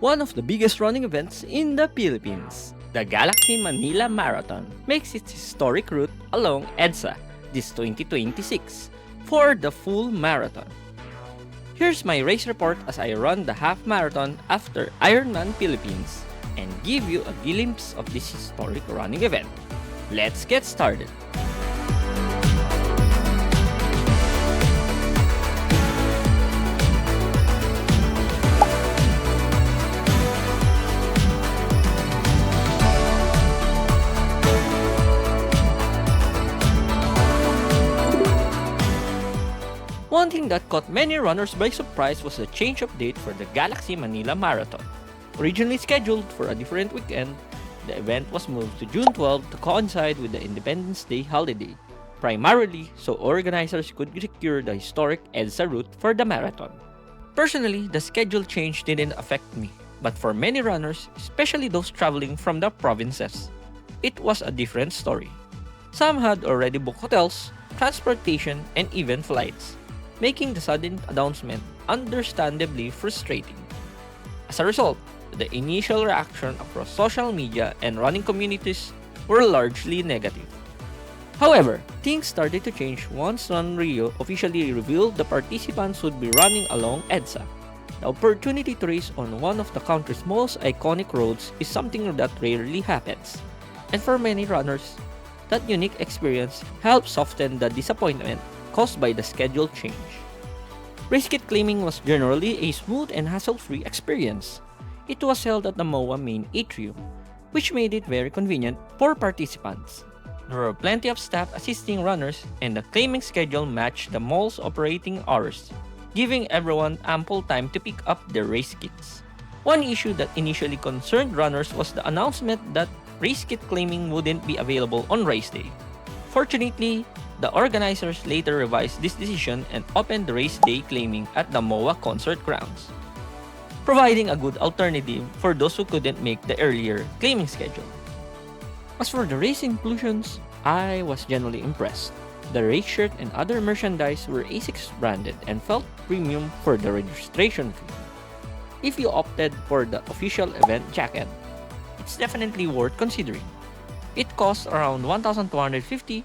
One of the biggest running events in the Philippines, the Galaxy Manila Marathon, makes its historic route along EDSA this 2026 for the full marathon. Here's my race report as I run the half marathon after Ironman Philippines and give you a glimpse of this historic running event. Let's get started. One thing that caught many runners by surprise was the change of date for the Galaxy Manila Marathon. Originally scheduled for a different weekend, the event was moved to June 12 to coincide with the Independence Day holiday, primarily so organizers could secure the historic EDSA route for the marathon. Personally, the schedule change didn't affect me, but for many runners, especially those traveling from the provinces, it was a different story. Some had already booked hotels, transportation, and even flights, making the sudden announcement understandably frustrating. As a result, the initial reaction across social media and running communities were largely negative. However, things started to change once runrio officially revealed the participants would be running along EDSA. The opportunity to race on one of the country's most iconic roads is something that rarely happens. And for many runners, that unique experience helped soften the disappointment caused by the schedule change. Race kit claiming was generally a smooth and hassle-free experience. It was held at the MOA main atrium, which made it very convenient for participants. There were plenty of staff assisting runners, and the claiming schedule matched the mall's operating hours, giving everyone ample time to pick up their race kits. One issue that initially concerned runners was the announcement that race kit claiming wouldn't be available on race day. Fortunately, the organizers later revised this decision and opened the race day claiming at the MOA concert grounds, providing a good alternative for those who couldn't make the earlier claiming schedule. As for the race inclusions, I was generally impressed. The race shirt and other merchandise were ASICS branded and felt premium for the registration fee. If you opted for the official event jacket, it's definitely worth considering. It costs around 1,250,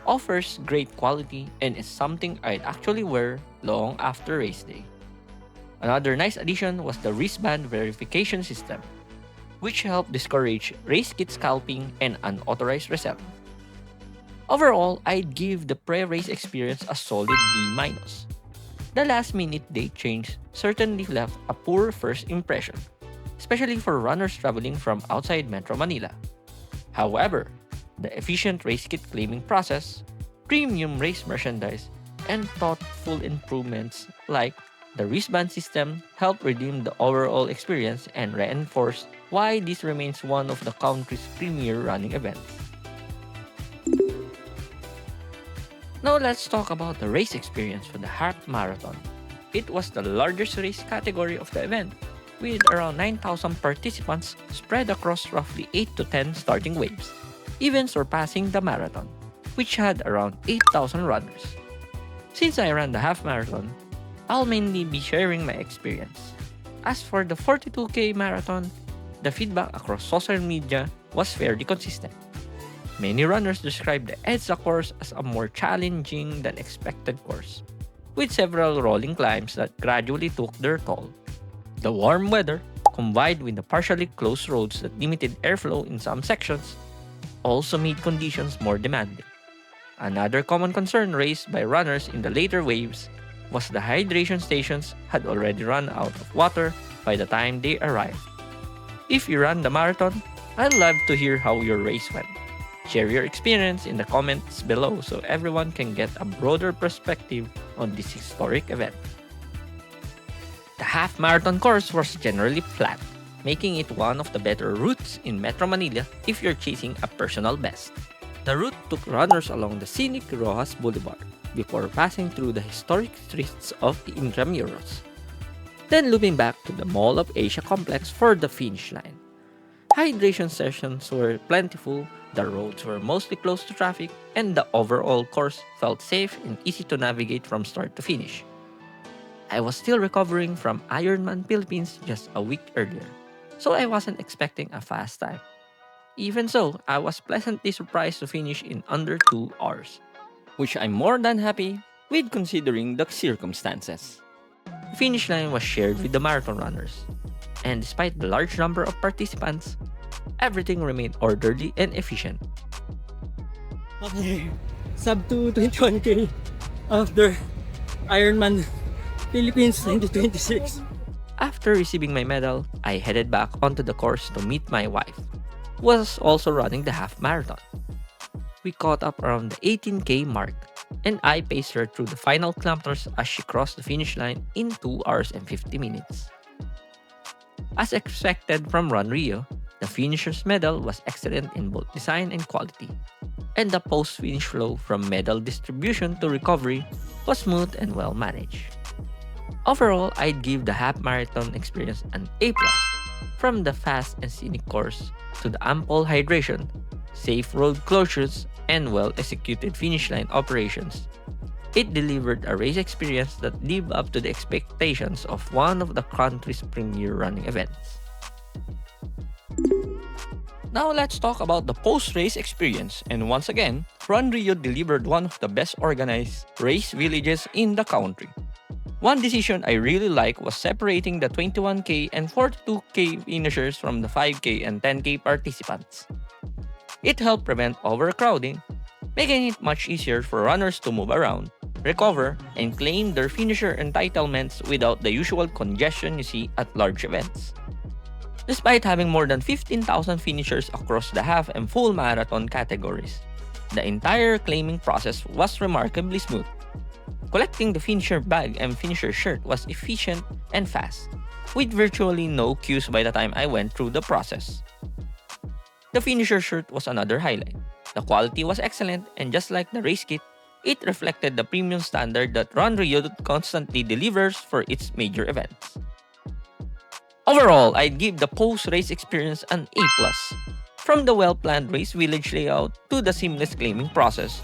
offers great quality, and is something I'd actually wear long after race day. Another nice addition was the wristband verification system, which helped discourage race kit scalping and unauthorized reselling. Overall, I'd give the pre-race experience a solid B-. The last-minute date change certainly left a poor first impression, especially for runners traveling from outside Metro Manila. However, the efficient race kit claiming process, premium race merchandise, and thoughtful improvements like the wristband system help redeem the overall experience and reinforce why this remains one of the country's premier running events. Now let's talk about the race experience for the half marathon. It was the largest race category of the event, with around 9,000 participants spread across roughly 8 to 10 starting waves, even surpassing the marathon, which had around 8,000 runners. Since I ran the half marathon, I'll mainly be sharing my experience. As for the 42K marathon, the feedback across social media was fairly consistent. Many runners described the EDSA course as a more challenging than expected course, with several rolling climbs that gradually took their toll. The warm weather, combined with the partially closed roads that limited airflow in some sections, also made conditions more demanding. Another common concern raised by runners in the later waves was the hydration stations had already run out of water by the time they arrived. If you ran the marathon, I'd love to hear how your race went. Share your experience in the comments below so everyone can get a broader perspective on this historic event. The half marathon course was generally flat, making it one of the better routes in Metro Manila if you're chasing a personal best. The route took runners along the scenic Rojas Boulevard before passing through the historic streets of the Intramuros, then looping back to the Mall of Asia complex for the finish line. Hydration sessions were plentiful, the roads were mostly closed to traffic, and the overall course felt safe and easy to navigate from start to finish. I was still recovering from Ironman Philippines just a week earlier, so I wasn't expecting a fast time. Even so, I was pleasantly surprised to finish in under 2 hours, which I'm more than happy with considering the circumstances. The finish line was shared with the marathon runners, and despite the large number of participants, everything remained orderly and efficient. Okay, sub 2 21K after Ironman Philippines 2026. After receiving my medal, I headed back onto the course to meet my wife, who was also running the half marathon. We caught up around the 18K mark, and I paced her through the final kilometers as she crossed the finish line in 2 hours and 50 minutes. As expected from runrio, the finisher's medal was excellent in both design and quality, and the post-finish flow from medal distribution to recovery was smooth and well managed. Overall, I'd give the half marathon experience an A+. From the fast and scenic course to the ample hydration, safe road closures, and well-executed finish line operations, it delivered a race experience that lived up to the expectations of one of the country's premier running events. Now let's talk about the post-race experience, and once again, Run Rio delivered one of the best organized race villages in the country. One decision I really like was separating the 21K and 42K finishers from the 5K and 10K participants. It helped prevent overcrowding, making it much easier for runners to move around, recover, and claim their finisher entitlements without the usual congestion you see at large events. Despite having more than 15,000 finishers across the half and full marathon categories, the entire claiming process was remarkably smooth. Collecting the finisher bag and finisher shirt was efficient and fast, with virtually no queues by the time I went through the process. The finisher shirt was another highlight. The quality was excellent, and just like the race kit, it reflected the premium standard that Run Rio constantly delivers for its major events. Overall, I'd give the post-race experience an A+. From the well-planned race village layout to the seamless claiming process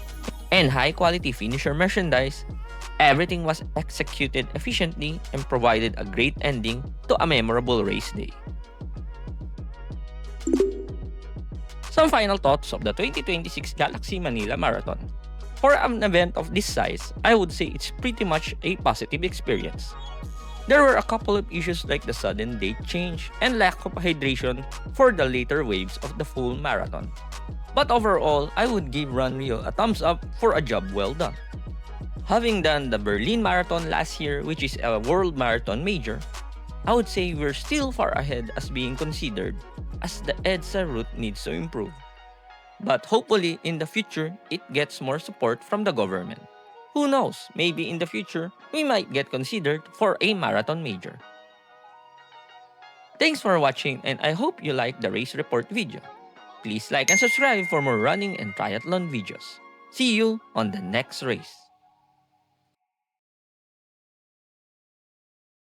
and high-quality finisher merchandise, everything was executed efficiently and provided a great ending to a memorable race day. Some final thoughts of the 2026 Galaxy Manila Marathon. For an event of this size, I would say it's pretty much a positive experience. There were a couple of issues like the sudden date change and lack of hydration for the later waves of the full marathon. But overall, I would give Run Rio a thumbs up for a job well done. Having done the Berlin Marathon last year, which is a world marathon major, I would say we're still far ahead as being considered, as the EDSA route needs to improve. But hopefully in the future, it gets more support from the government. Who knows, maybe in the future, we might get considered for a marathon major. Thanks for watching, and I hope you liked the race report video. Please like and subscribe for more running and triathlon videos. See you on the next race.